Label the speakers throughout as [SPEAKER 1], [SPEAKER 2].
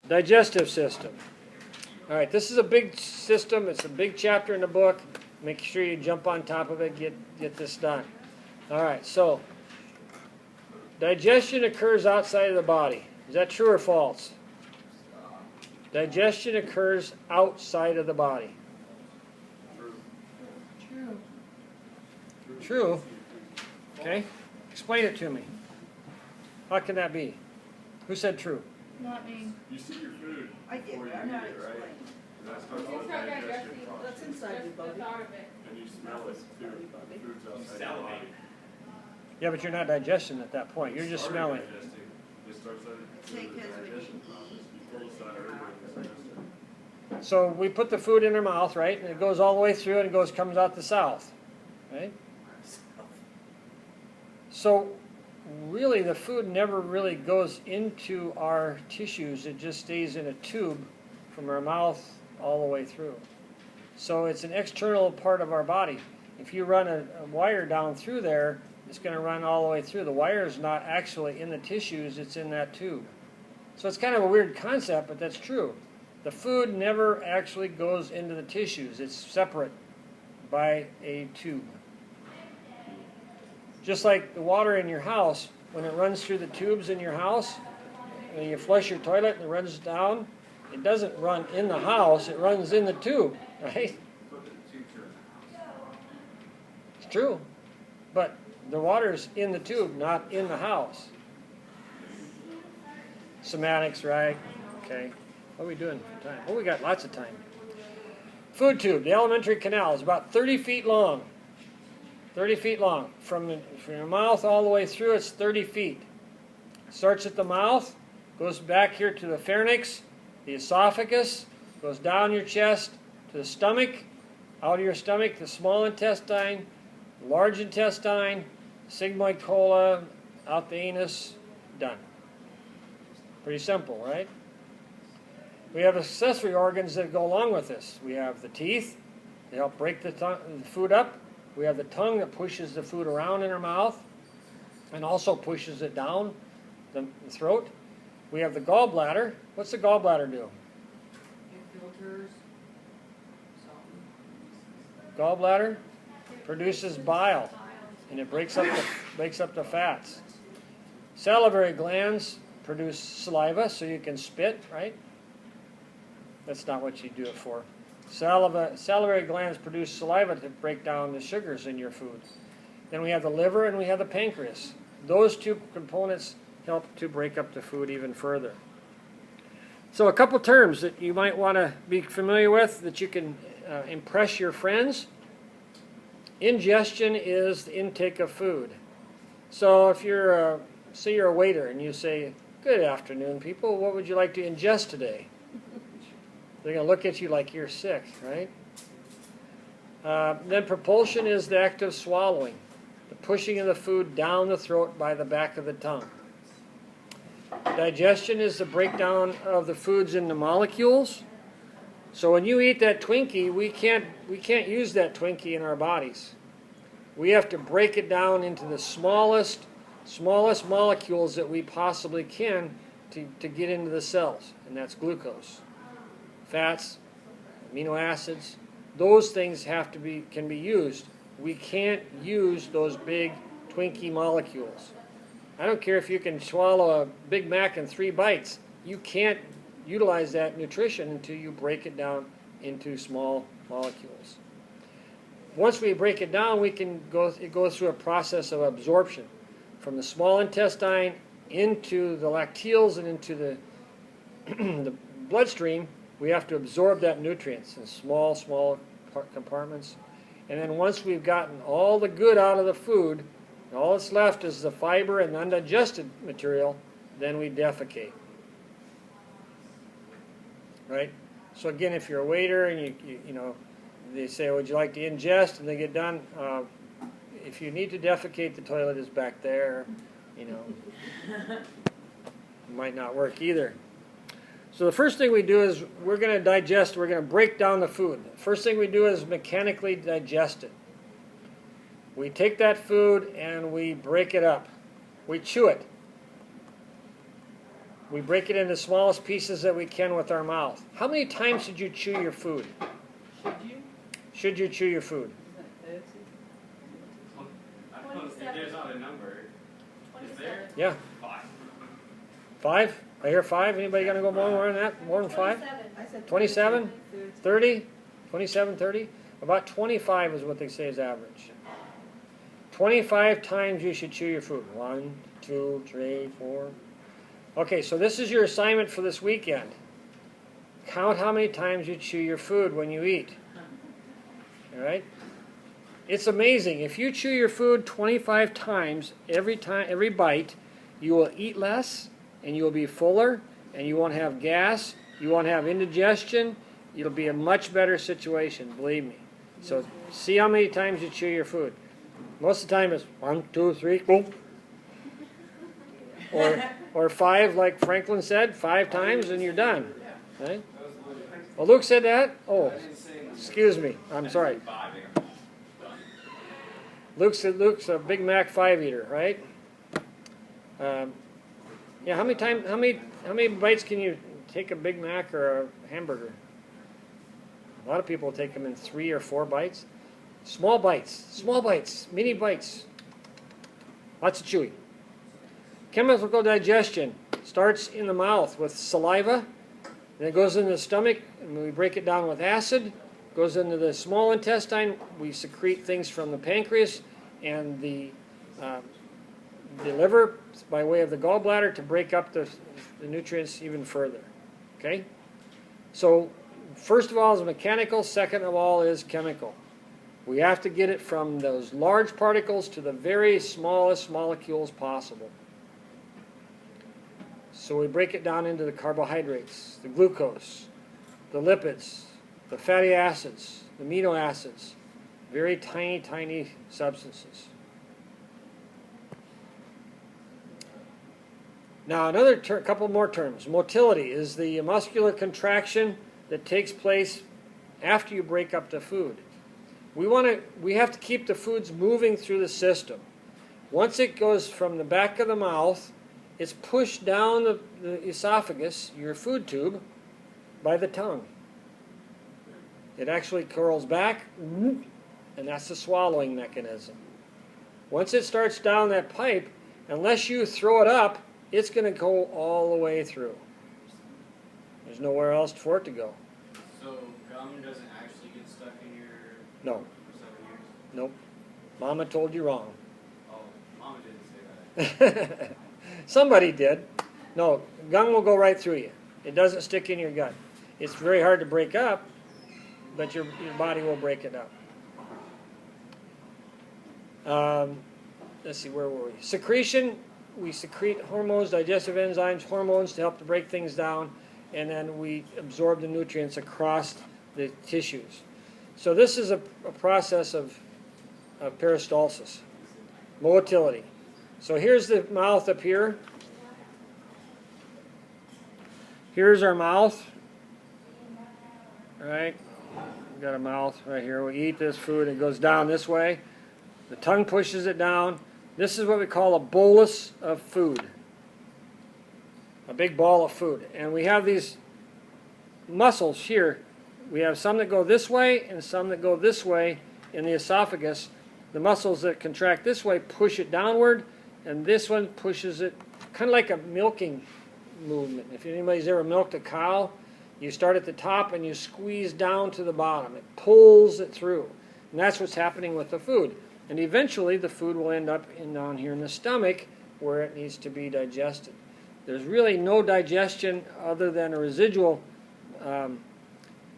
[SPEAKER 1] Digestive system. All right, this is a big system. It's a big chapter in the book. Make sure you jump on top of it, get this done. All right, so digestion occurs outside of the body. Is that true or false? Digestion occurs outside of the body.
[SPEAKER 2] True.
[SPEAKER 1] True? Okay. Explain it to me. How can that be? Who said true?
[SPEAKER 2] Not me.
[SPEAKER 3] You see your food
[SPEAKER 4] I get
[SPEAKER 3] before
[SPEAKER 4] it,
[SPEAKER 3] you
[SPEAKER 4] I'm not
[SPEAKER 3] eat it, right?
[SPEAKER 4] explaining.
[SPEAKER 3] And that starts all
[SPEAKER 2] It's
[SPEAKER 3] the
[SPEAKER 2] not
[SPEAKER 3] digestion
[SPEAKER 2] digesting.
[SPEAKER 3] process.
[SPEAKER 4] That's inside your body.
[SPEAKER 2] The thought of it.
[SPEAKER 3] And you smell it too. The food's outside your body.
[SPEAKER 1] Yeah, but you're not digesting at that point. You're just smelling.
[SPEAKER 3] It starts at
[SPEAKER 4] Say, 'cause when you
[SPEAKER 3] digestion
[SPEAKER 4] eat,
[SPEAKER 3] process. You pull aside everything that's digested.
[SPEAKER 1] So we put the food in our mouth, right? And it goes all the way through and comes out the south, right? So really the food never really goes into our tissues. It just stays in a tube from our mouth all the way through. So it's an external part of our body. If you run a wire down through there, it's going to run all the way through. The wire is not actually in the tissues, it's in that tube. So it's kind of a weird concept, but that's true. The food never actually goes into the tissues. It's separate by a tube. Just like the water in your house, when it runs through the tubes in your house, when you flush your toilet and it runs down, it doesn't run in the house, it runs in the tube, right? It's true. But the water's in the tube, not in the house. Semantics, right? Okay. What are we doing for time? Oh, we got lots of time. Food tube, the alimentary canal, is about 30 feet long. 30 feet long. From your mouth all the way through, it's 30 feet. Starts at the mouth, goes back here to the pharynx, the esophagus, goes down your chest to the stomach, out of your stomach, the small intestine, large intestine, sigmoid colon, out the anus, done. Pretty simple, right? We have accessory organs that go along with this. We have the teeth, they help break the food up. We have the tongue that pushes the food around in our mouth and also pushes it down the throat. We have the gallbladder. What's the gallbladder do?
[SPEAKER 2] It filters something.
[SPEAKER 1] Gallbladder produces bile, and it breaks up the fats. Salivary glands produce saliva, so you can spit, right? That's not what you do it for. Salivary glands produce saliva to break down the sugars in your food. Then we have the liver and we have the pancreas. Those two components help to break up the food even further. So a couple terms that you might want to be familiar with that you can impress your friends. Ingestion is the intake of food. So if you're, say you're a waiter and you say, "Good afternoon, people. What would you like to ingest today?" They're going to look at you like you're sick, right? Then propulsion is the act of swallowing, the pushing of the food down the throat by the back of the tongue. Digestion is the breakdown of the foods into molecules. So when you eat that Twinkie, we can't use that Twinkie in our bodies. We have to break it down into the smallest molecules that we possibly can to get into the cells, and that's glucose. Fats, amino acids, those things can be used. We can't use those big Twinkie molecules. I don't care if you can swallow a Big Mac in 3 bites. You can't utilize that nutrition until you break it down into small molecules. Once we break it down, it goes through a process of absorption from the small intestine into the lacteals and into the bloodstream. We have to absorb that nutrients in small compartments. And then once we've gotten all the good out of the food, and all that's left is the fiber and undigested material, then we defecate. Right? So again, if you're a waiter and you know, they say, "Would you like to ingest?" and they get done, if you need to defecate, the toilet is back there. You know, it might not work either. So the first thing we do is we're going to digest, we're going to break down the food. The first thing we do is mechanically digest it. We take that food and we break it up. We chew it. We break it into the smallest pieces that we can with our mouth. How many times should you chew your food?
[SPEAKER 2] Should you?
[SPEAKER 1] Should you chew your food?
[SPEAKER 3] I don't know if there's not a number. Is there?
[SPEAKER 1] Yeah.
[SPEAKER 3] 5.
[SPEAKER 1] 5? I hear 5. Anybody gonna go more than that? More than 5?
[SPEAKER 4] I said
[SPEAKER 1] 27? 30? 27, 30? About 25 is what they say is average. 25 times you should chew your food. 1, 2, 3, 4. Okay, so this is your assignment for this weekend. Count how many times you chew your food when you eat. All right? It's amazing. If you chew your food 25 times every bite, you will eat less and you will be fuller and you won't have gas, you won't have indigestion. It'll be a much better situation, believe me. So see how many times you chew your food. Most of the time it's 1, 2, 3, go. Or 5, like Franklin said, 5 times and you're done. Right? Well, Luke said that? Oh, excuse me. I'm sorry. Luke's a Big Mac 5 eater, right? Yeah. How many bites can you take a Big Mac or a hamburger? A lot of people take them in 3 or 4 bites. Small bites, mini bites. Lots of chewing. Chemical digestion starts in the mouth with saliva, then it goes into the stomach, and we break it down with acid. Goes into the small intestine. We secrete things from the pancreas and the liver by way of the gallbladder to break up the nutrients even further. Okay? So first of all is mechanical, second of all is chemical. We have to get it from those large particles to the very smallest molecules possible. So we break it down into the carbohydrates, the glucose, the lipids, the fatty acids, the amino acids, very tiny, tiny substances. Now another couple more terms. Motility is the muscular contraction that takes place after you break up the food. We have to keep the foods moving through the system. Once it goes from the back of the mouth, it's pushed down the esophagus, your food tube, by the tongue. It actually curls back, and that's the swallowing mechanism. Once it starts down that pipe, unless you throw it up, it's going to go all the way through. There's nowhere else for it to go.
[SPEAKER 5] So gum doesn't actually get stuck in your...
[SPEAKER 1] No.
[SPEAKER 5] For 7 years?
[SPEAKER 1] Nope. Mama told you wrong.
[SPEAKER 5] Oh, Mama didn't say that.
[SPEAKER 1] Somebody did. No, gum will go right through you. It doesn't stick in your gut. It's very hard to break up, but your body will break it up. Let's see, where were we? Secretion. We secrete hormones, digestive enzymes, hormones to help to break things down, and then we absorb the nutrients across the tissues. So this is a process of peristalsis, motility. So here's the mouth up here. Here's our mouth. All right, we've got a mouth right here. We eat this food, it goes down this way. The tongue pushes it down. This is what we call a bolus of food. A big ball of food. And we have these muscles here. We have some that go this way and some that go this way in the esophagus. The muscles that contract this way push it downward, and this one pushes it, kind of like a milking movement. If anybody's ever milked a cow, you start at the top and you squeeze down to the bottom. It pulls it through. And that's what's happening with the food. And eventually the food will end up down here in the stomach where it needs to be digested. There's really no digestion other than a residual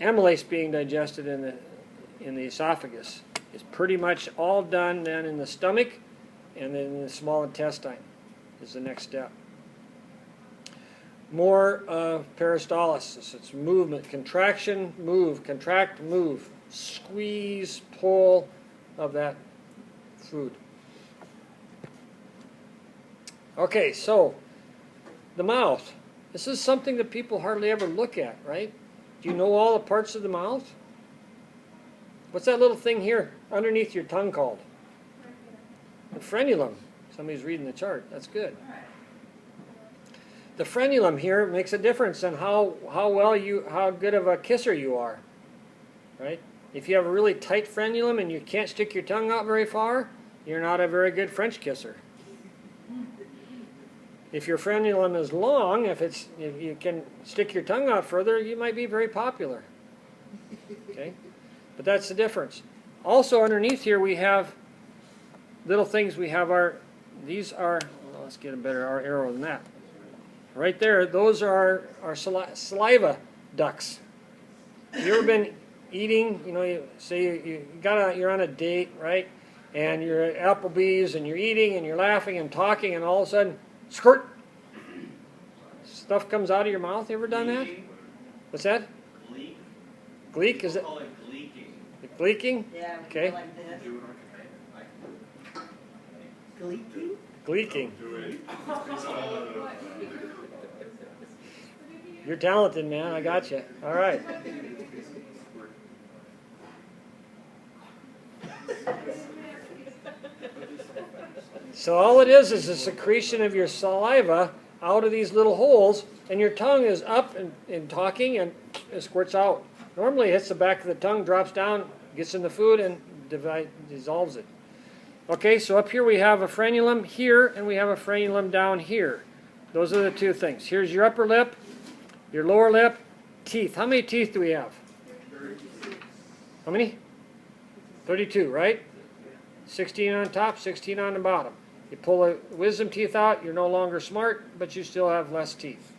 [SPEAKER 1] amylase being digested in the esophagus. It's pretty much all done then in the stomach, and then in the small intestine is the next step. More peristalsis. It's movement, contraction, move, contract, move, squeeze, pull of that food. Okay, so the mouth. This is something that people hardly ever look at, right? Do you know all the parts of the mouth? What's that little thing here underneath your tongue called? The frenulum. Somebody's reading the chart. That's good. the frenulum here makes a difference in how good of a kisser you are, right? If you have a really tight frenulum and you can't stick your tongue out very far, you're not a very good French kisser. If your frenulum is long, if you can stick your tongue out further, you might be very popular. Okay, but that's the difference. Also, underneath here we have little things. We have these are. Well, let's get a better arrow than that. Right there, those are our saliva ducts. Have you ever been eating? You know, you're on a date, right? And you're at Applebee's and you're eating and you're laughing and talking, and all of a sudden, squirt! Stuff comes out of your mouth. You ever done that? What's that?
[SPEAKER 5] Gleek.
[SPEAKER 1] Gleek? Is it?
[SPEAKER 5] Call it gleeking.
[SPEAKER 1] Gleeking?
[SPEAKER 2] Yeah,
[SPEAKER 1] Okay.
[SPEAKER 2] like this. Gleeking?
[SPEAKER 1] Gleeking. You're talented, man. I got you. All right. So all it is a secretion of your saliva out of these little holes, and your tongue is up and talking, and it squirts out. Normally it hits the back of the tongue, drops down, gets in the food, and dissolves it. Okay, so up here we have a frenulum here, and we have a frenulum down here. Those are the two things. Here's your upper lip, your lower lip, teeth. How many teeth do we have? How many? 32, right? 16 on top, 16 on the bottom. You pull the wisdom teeth out, you're no longer smart, but you still have less teeth.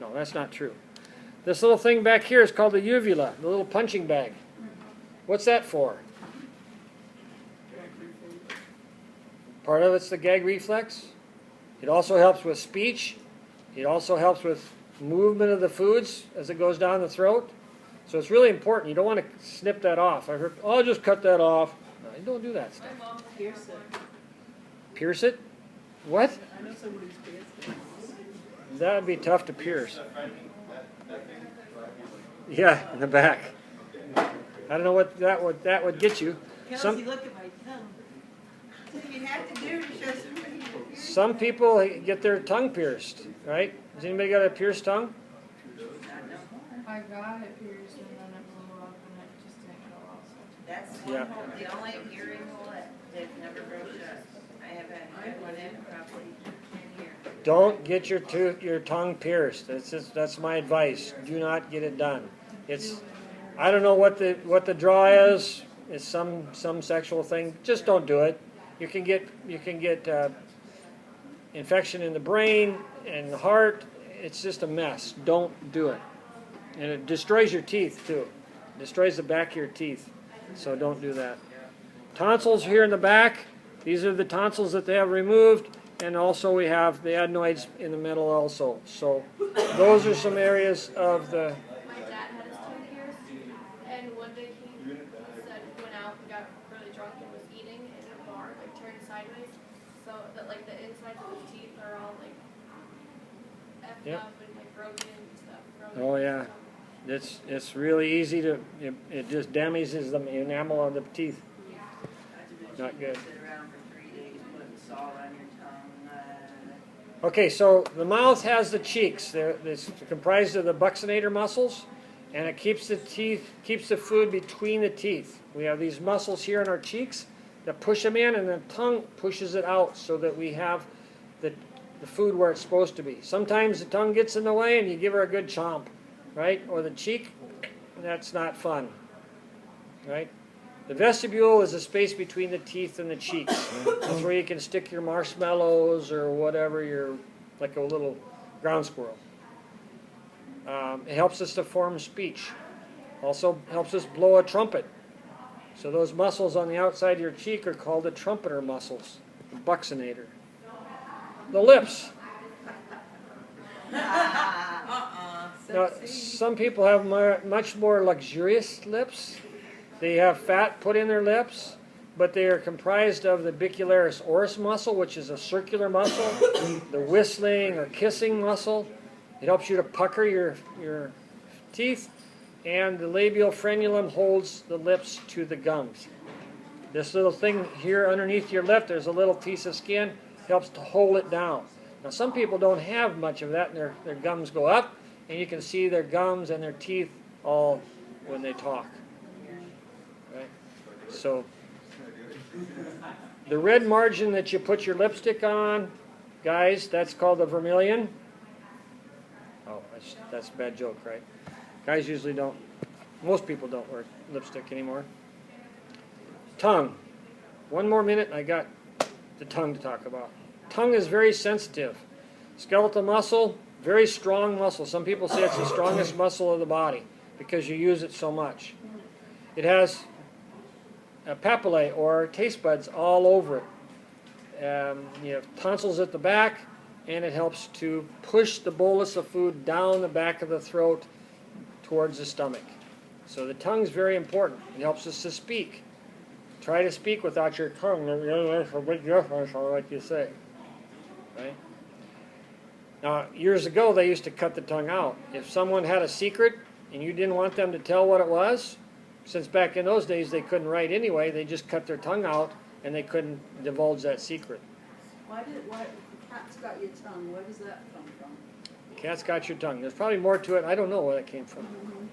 [SPEAKER 1] No, that's not true. This little thing back here is called the uvula, the little punching bag. What's that for? Part of it's the gag reflex. It also helps with speech. It also helps with movement of the foods as it goes down the throat. So it's really important. You don't want to snip that off. I heard, oh, I'll just cut that off. No, you don't do that stuff.
[SPEAKER 2] My mom pierced it.
[SPEAKER 1] Pierce it? What?
[SPEAKER 2] I know somebody's pierced it.
[SPEAKER 1] That would be tough to pierce. Yeah, in the back. I don't know what that would get you.
[SPEAKER 2] Kelsey, look at my tongue. That's what you have to do to show somebody.
[SPEAKER 1] Some people get their tongue pierced, right? Has anybody got a pierced tongue?
[SPEAKER 2] I got it pierced and then it blew up and it just didn't go also.
[SPEAKER 4] That's
[SPEAKER 1] Yeah.
[SPEAKER 4] the only earring hole that never broke shut. I have had one in probably 10 years.
[SPEAKER 1] Don't get your tongue pierced. That's my advice. Do not get it done. I don't know what the draw is. It's some sexual thing. Just don't do it. You can get infection in the brain and the heart. It's just a mess. Don't do it. And it destroys your teeth too. It destroys the back of your teeth. So don't do that. Tonsils here in the back. These are the tonsils that they have removed. And also we have the adenoids in the middle also. So those are some areas of the...
[SPEAKER 6] My dad had his tongue pierced, and one day he said he went out and got really drunk and was eating in a bar, like turned sideways, so that like the insides of his teeth are all like effed
[SPEAKER 1] Yep.
[SPEAKER 6] up and like broken and stuff.
[SPEAKER 1] Oh, yeah. It's really easy to... It just damages the enamel on the teeth. Not good.
[SPEAKER 4] Sit around for 3 days putting salt on your tongue.
[SPEAKER 1] Okay, so the mouth has the cheeks. It's comprised of the buccinator muscles, and it keeps the food between the teeth. We have these muscles here in our cheeks that push them in, and the tongue pushes it out so that we have the food where it's supposed to be. Sometimes the tongue gets in the way, and you give her a good chomp, right? Or the cheek, that's not fun, right? The vestibule is the space between the teeth and the cheeks. That's where you can stick your marshmallows or whatever, like a little ground squirrel. It helps us to form speech. Also helps us blow a trumpet. So those muscles on the outside of your cheek are called the trumpeter muscles, the buccinator. The lips. Now, some people have much more luxurious lips. They have fat put in their lips, but they are comprised of the bicularis oris muscle, which is a circular muscle, the whistling or kissing muscle. It helps you to pucker your teeth, and the labial frenulum holds the lips to the gums. This little thing here underneath your lip, there's a little piece of skin, helps to hold it down. Now some people don't have much of that, and their gums go up, and you can see their gums and their teeth all when they talk. Right? So the red margin that you put your lipstick on, guys, that's called the vermilion. Oh, that's a bad joke, right? Guys usually don't, most people don't wear lipstick anymore. Tongue. One more minute and I got the tongue to talk about. Tongue is very sensitive. Skeletal muscle, very strong muscle. Some people say it's the strongest muscle of the body because you use it so much. It has a papillae or taste buds all over it. You have tonsils at the back, and it helps to push the bolus of food down the back of the throat towards the stomach. So the tongue is very important. It helps us to speak. Try to speak without your tongue. There's a big difference, like you say. Right? Now, years ago, they used to cut the tongue out. If someone had a secret and you didn't want them to tell what it was, since back in those days they couldn't write anyway, they just cut their tongue out and they couldn't divulge that secret.
[SPEAKER 7] Why cat's got your tongue? Where does that come from?
[SPEAKER 1] Cat's got your tongue. There's probably more to it. I don't know where that came from.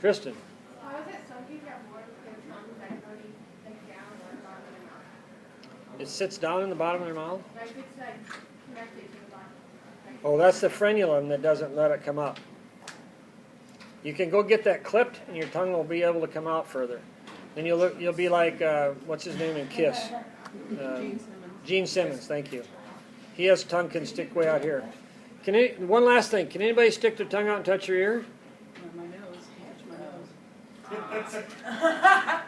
[SPEAKER 1] Kristen.
[SPEAKER 6] How is it some people have more of their tongue that really like down or bottom of their mouth?
[SPEAKER 1] It sits down in the bottom of their mouth.
[SPEAKER 6] Like it's like connected to the bottom. Like,
[SPEAKER 1] Oh, that's the frenulum that doesn't let it come up. You can go get that clipped, and your tongue will be able to come out further. Then you'll be like what's his name in Kiss?
[SPEAKER 7] Gene Simmons.
[SPEAKER 1] Gene Simmons. Thank you. He has tongue can stick way out here. One last thing. Can anybody stick their tongue out and touch your ear?
[SPEAKER 7] My nose. Touch my nose.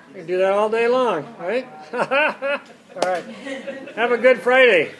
[SPEAKER 1] You can do that all day long, right? All right. Have a good Friday.